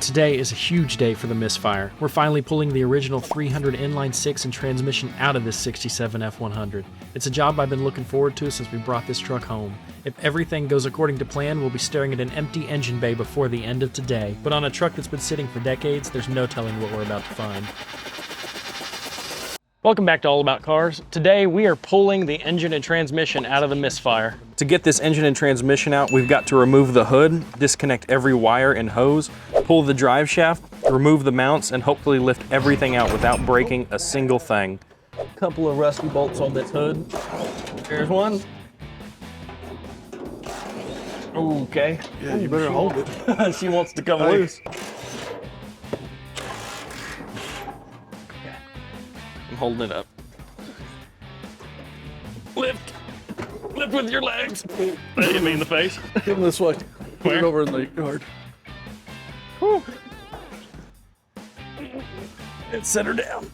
Today is a huge day for the Misfire. We're finally pulling the original 300 inline-six and transmission out of this 67 F-100. It's a job I've been looking forward to since we brought this truck home. If everything goes according to plan, we'll be staring at an empty engine bay before the end of today. But on a truck that's been sitting for decades, there's no telling what we're about to find. Welcome back to All About Cars. Today we are pulling the engine and transmission out of the Misfire. To get this engine and transmission out, we've got to remove the hood, disconnect every wire and hose, pull the drive shaft, remove the mounts, and hopefully lift everything out without breaking a single thing. A couple of rusty bolts on this hood. There's one. Okay. Yeah, you better hold it. She wants to come loose. I'm holding it up. Lift! Lift with your legs! That hit me in the face. Give him this way. Put Where? it over in the yard. Whew. Let's set her down.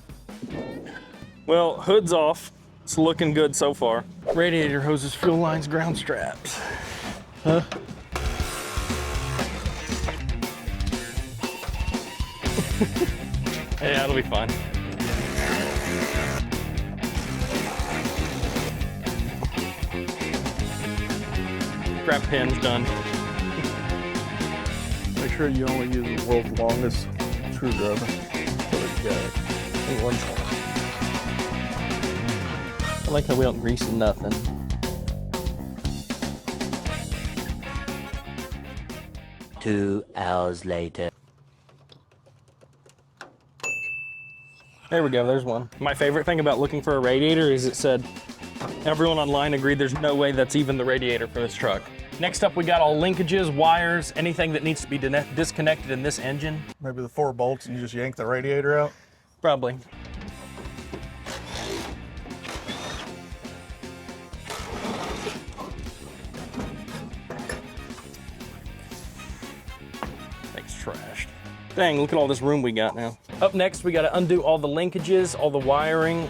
Well, hood's off. It's looking good so far. Radiator hoses, fuel lines, ground straps. Huh? Yeah, that'll be fine. Strap pin's done. Make sure you only use the world's longest screwdriver. I like how we don't grease nothing. Two hours later. There we go, there's one. My favorite thing about looking for a radiator is it said, everyone online agreed there's no way that's even the radiator for this truck. Next up, we got all linkages, wires, anything that needs to be disconnected in this engine. Maybe the 4 bolts and you just yank the radiator out. Probably. Thing's trashed. Dang, look at all this room we got now. Up next, we gotta undo all the linkages, all the wiring,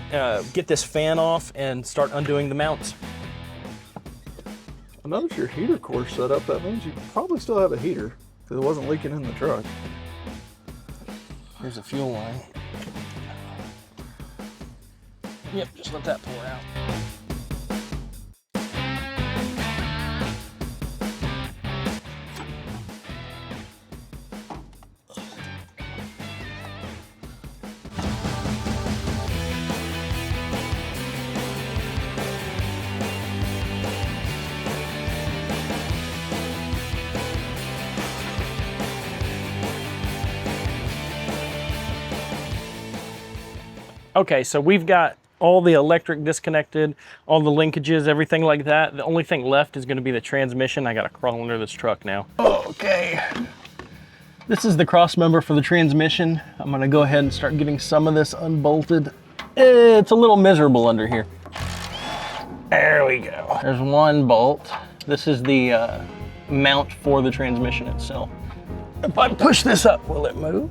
get this fan off, and start undoing the mounts. I noticed your heater core set up. That means you probably still have a heater because it wasn't leaking in the truck. Here's a fuel line. Yep, just let that pour out. Okay, so we've got all the electric disconnected, all the linkages, everything like that. The only thing left is gonna be the transmission. I gotta crawl under this truck now. Okay. This is the cross member for the transmission. I'm gonna go ahead and start getting some of this unbolted. It's a little miserable under here. There we go. There's one bolt. This is the mount for the transmission itself. If I push this up, will it move?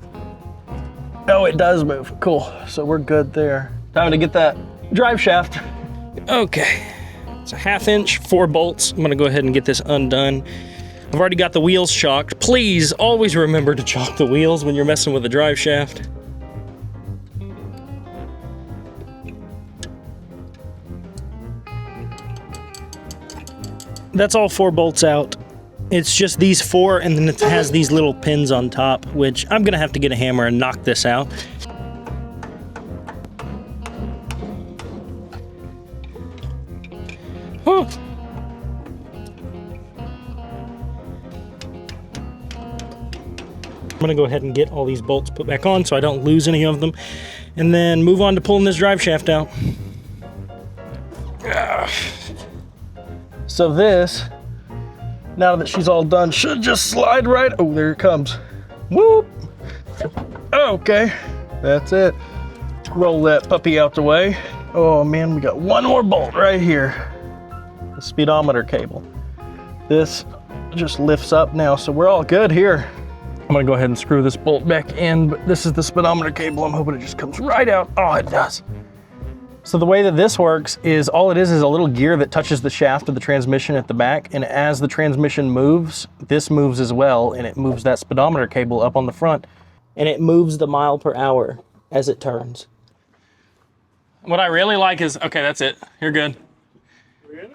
Oh, it does move. Cool. So we're good there. Time to get that drive shaft. Okay. It's a 1/2 inch, 4 bolts. I'm gonna go ahead and get this undone. I've already got the wheels chocked. Please always remember to chock the wheels when you're messing with the drive shaft. That's all 4 bolts out. It's just these 4, and then it has these little pins on top, which I'm gonna have to get a hammer and knock this out. Oh. I'm gonna go ahead and get all these bolts put back on so I don't lose any of them, and then move on to pulling this drive shaft out. So this, now that she's all done, should just slide right. Oh, there it comes. Whoop. Okay, that's it. Roll that puppy out the way. Oh man, we got one more bolt right here. The speedometer cable. This just lifts up now, so we're all good here. I'm gonna go ahead and screw this bolt back in, but this is the speedometer cable. I'm hoping it just comes right out. Oh, it does. So the way that this works is all it is a little gear that touches the shaft of the transmission at the back, and as the transmission moves, this moves as well, and it moves that speedometer cable up on the front, and it moves the mile per hour as it turns. What I really like is, okay, that's it. You're good.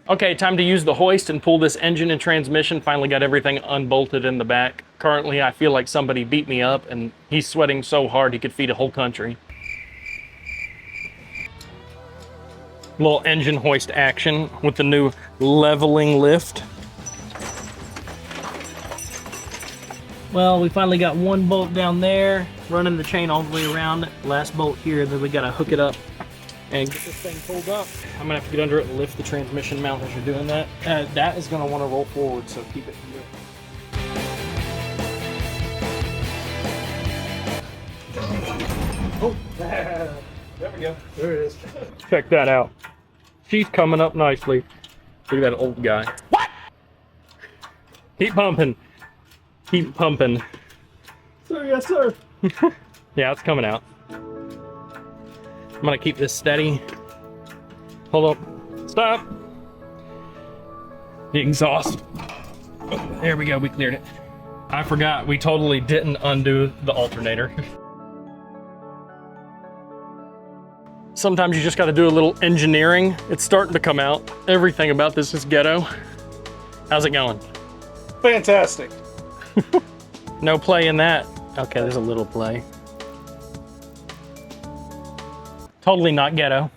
Okay, time to use the hoist and pull this engine and transmission. Finally got everything unbolted in the back. Currently, I feel like somebody beat me up, and he's sweating so hard he could feed a whole country. Little engine hoist action with the new leveling lift. Well, we finally got one bolt down there, running the chain all the way around. Last bolt here, then we gotta hook it up and get this thing pulled up. I'm gonna have to get under it and lift the transmission mount as you're doing that. That is gonna wanna roll forward, so keep it here. Oh, there we go. There it is. Check that out. She's coming up nicely. Look at that old guy. What? Keep pumping. Keep pumping. Sir, yes, sir. Yeah, it's coming out. I'm gonna keep this steady. Hold up. Stop. The exhaust. Oh, there we go, we cleared it. I forgot, we totally didn't undo the alternator. Sometimes you just gotta do a little engineering. It's starting to come out. Everything about this is ghetto. How's it going? Fantastic. No play in that. Okay, there's a little play. Totally not ghetto.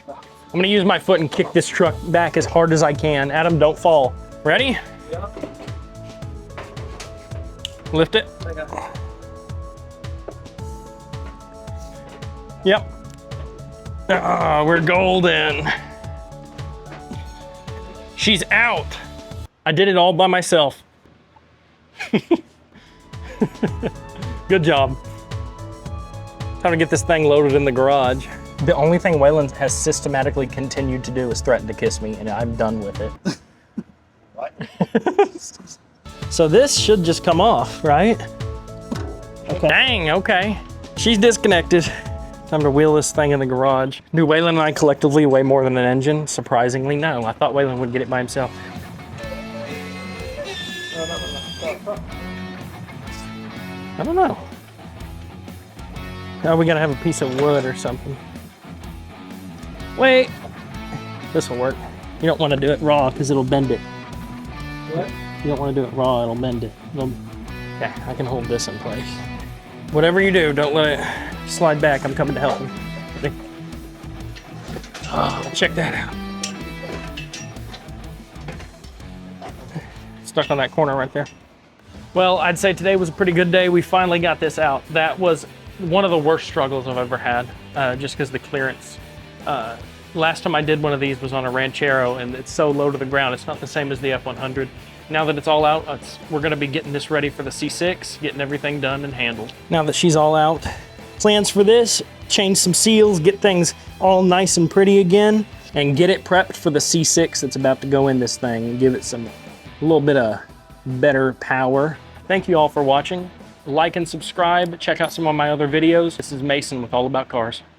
I'm gonna use my foot and kick this truck back as hard as I can. Adam, don't fall. Ready? Yeah. Lift it. Yep. Ah, we're golden. She's out. I did it all by myself. Good job. Time to get this thing loaded in the garage. The only thing Waylon has systematically continued to do is threaten to kiss me, and I'm done with it. What? So this should just come off, right? Okay. Dang, okay. She's disconnected. Time to wheel this thing in the garage. Do Waylon and I collectively weigh more than an engine? Surprisingly, no. I thought Waylon would get it by himself. I don't know. Are we gonna have a piece of wood or something? Wait. This'll work. You don't want to do it raw because it'll bend it. What? You don't want to do it raw, it'll bend it. Yeah, I can hold this in place. Whatever you do, don't let it slide back. I'm coming to help you. Ready? Oh, check that out. Stuck on that corner right there. Well, I'd say today was a pretty good day. We finally got this out. That was one of the worst struggles I've ever had, just because the clearance. Last time I did one of these was on a Ranchero, and it's so low to the ground. It's not the same as the F-100. Now that it's all out, we're gonna be getting this ready for the C6, getting everything done and handled. Now that she's all out, plans for this, change some seals, get things all nice and pretty again, and get it prepped for the C6 that's about to go in this thing and give it a little bit of better power. Thank you all for watching. Like and subscribe. Check out some of my other videos. This is Mason with All About Cars.